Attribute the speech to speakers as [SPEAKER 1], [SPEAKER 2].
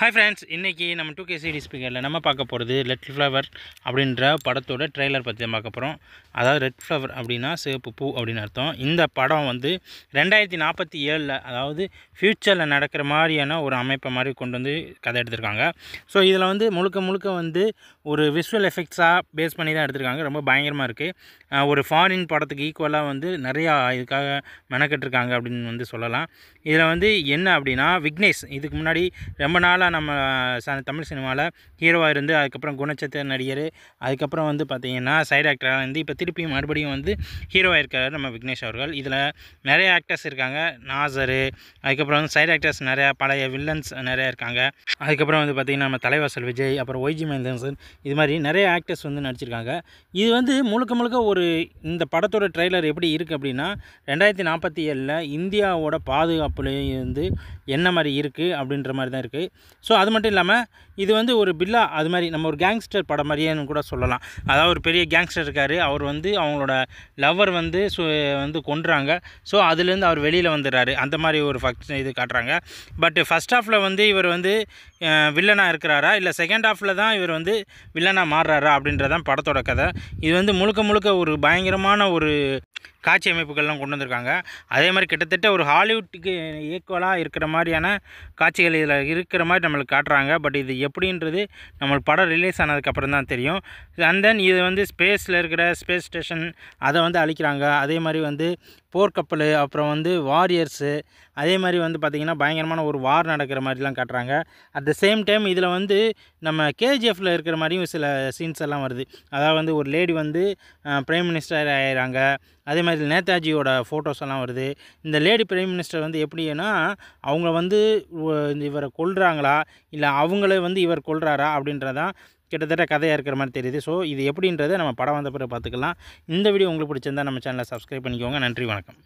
[SPEAKER 1] Hi friends, இன்றைக்கி நம்ம 2K series ஸ்பீக்கரில் நம்ம பார்க்க போகிறது ரெட் ஃப்ளவர் அப்படின்ற படத்தோட ட்ரெய்லர் பற்றி தான் பார்க்க போகிறோம். அதாவது ரெட் ஃப்ளவர் அப்படின்னா சிவப்பு பூ அப்படின்னு அர்த்தம். இந்த படம் வந்து 2047 அதாவது ஃப்யூச்சரில் நடக்கிற மாதிரியான ஒரு அமைப்பை மாதிரி கொண்டு வந்து கதை எடுத்திருக்காங்க. ஸோ இதில் வந்து முழுக்க வந்து ஒரு விஷுவல் எஃபெக்ட்ஸாக பேஸ் பண்ணி தான் எடுத்திருக்காங்க. ரொம்ப பயங்கரமாக இருக்குது. ஒரு ஃபாரின் படத்துக்கு ஈக்குவலாக வந்து நிறையா இதுக்காக மெனக்கெட்டிருக்காங்க அப்படின்னு வந்து சொல்லலாம். இதில் வந்து என்ன அப்படின்னா, விக்னேஷ் இதுக்கு முன்னாடி ரொம்ப நாளாக நம்ம தமிழ் சினிமாவில் ஹீரோவாக இருந்து அதுக்கப்புறம் குணச்சித்திர நடிகர், அதுக்கப்புறம் வந்து பார்த்திங்கன்னா சைடு ஆக்டராக இருந்து இப்போ திருப்பியும் மறுபடியும் வந்து ஹீரோவாக இருக்கார் நம்ம விக்னேஷ் அவர்கள். இதில் நிறைய ஆக்டர்ஸ் இருக்காங்க. நாசரு, அதுக்கப்புறம் வந்து சைடு ஆக்டர்ஸ் நிறையா, பழைய வில்லன்ஸ் நிறையா இருக்காங்க. அதுக்கப்புறம் வந்து பார்த்திங்கன்னா நம்ம தலைவாசல் விஜய், அப்புறம் ஒய்ஜி மகேந்திரன், இது மாதிரி நிறைய ஆக்டர்ஸ் வந்து நடிச்சிருக்காங்க. இது வந்து முழுக்க ஒரு இந்த படத்தோட ட்ரெய்லர் எப்படி இருக்குது அப்படின்னா, 2047 இந்தியாவோட பாதுகாப்புலேயும் வந்து என்ன மாதிரி இருக்குது அப்படின்ற மாதிரி தான் இருக்குது. ஸோ அது மட்டும் இல்லாமல் இது வந்து ஒரு பில்லா, அது மாதிரி நம்ம ஒரு கேங்ஸ்டர் படம் மாதிரியேன்னு கூட சொல்லலாம். அதாவது ஒரு பெரிய கேங்ஸ்டர் இருக்கார், அவர் வந்து அவங்களோட லவ்வர் வந்து கொன்றாங்க. ஸோ அதுலேருந்து அவர் வெளியில் வந்துடுறாரு. அந்த மாதிரி ஒரு இது காட்டுறாங்க. பட் ஃபஸ்ட் ஹாஃபில் வந்து இவர் வந்து வில்லனாக இருக்கிறாரா, இல்லை செகண்ட் ஹாஃபில் தான் இவர் வந்து வில்லனாக மாறுறாரா அப்படின்றதான் படத்தோட கதை. இது வந்து முழுக்க ஒரு பயங்கரமான ஒரு காட்சி அமைப்புகள்லாம் கொண்டு வந்திருக்காங்க. அதே மாதிரி கிட்டத்தட்ட ஒரு ஹாலிவுட்டுக்கு ஈக்குவலாக இருக்கிற மாதிரியான காட்சிகள் இதில் இருக்கிற மாதிரி நம்மளுக்கு காட்டுறாங்க. பட் இது எப்படின்றது நம்மளுக்கு படம் ரிலீஸ் ஆனதுக்கப்புறம் தான் தெரியும். அண்ட் தென் இது வந்து ஸ்பேஸில் இருக்கிற ஸ்பேஸ் ஸ்டேஷன் அதை வந்து அழிக்கிறாங்க. அதே மாதிரி வந்து போர்க்கப்பல், அப்புறம் வந்து வாரியர்ஸு, அதே மாதிரி வந்து பார்த்திங்கன்னா பயங்கரமான ஒரு வார் நடக்கிற மாதிரிலாம் காட்டுறாங்க. அட் த சேம் டைம் இதில் வந்து நம்ம கேஜிஎஃப்பில் இருக்கிற மாதிரியும் சில சீன்ஸ் எல்லாம் வருது. அதாவது வந்து ஒரு லேடி வந்து பிரைம் மினிஸ்டர் ஆகிறாங்க. அதே மாதிரி நேதாஜியோட ஃபோட்டோஸ் எல்லாம் வருது. இந்த லேடி பிரைம் மினிஸ்டர் வந்து எப்படின்னா, அவங்க வந்து இவரை கொல்றாங்களா, இல்லை அவங்கள வந்து இவர் கொல்றாரா அப்படின்றதான் கிட்டத்தட்ட கதையாக இருக்கிற மாதிரி தெரியுது. ஸோ இது எப்படின்றத நம்ம படம் வந்த பிறகு பார்த்துக்கலாம். இந்த வீடியோ உங்களுக்கு பிடிச்சிருந்தால் நம்ம சேனலை சப்ஸ்கிரைப் பண்ணிக்கோங்க. நன்றி, வணக்கம்.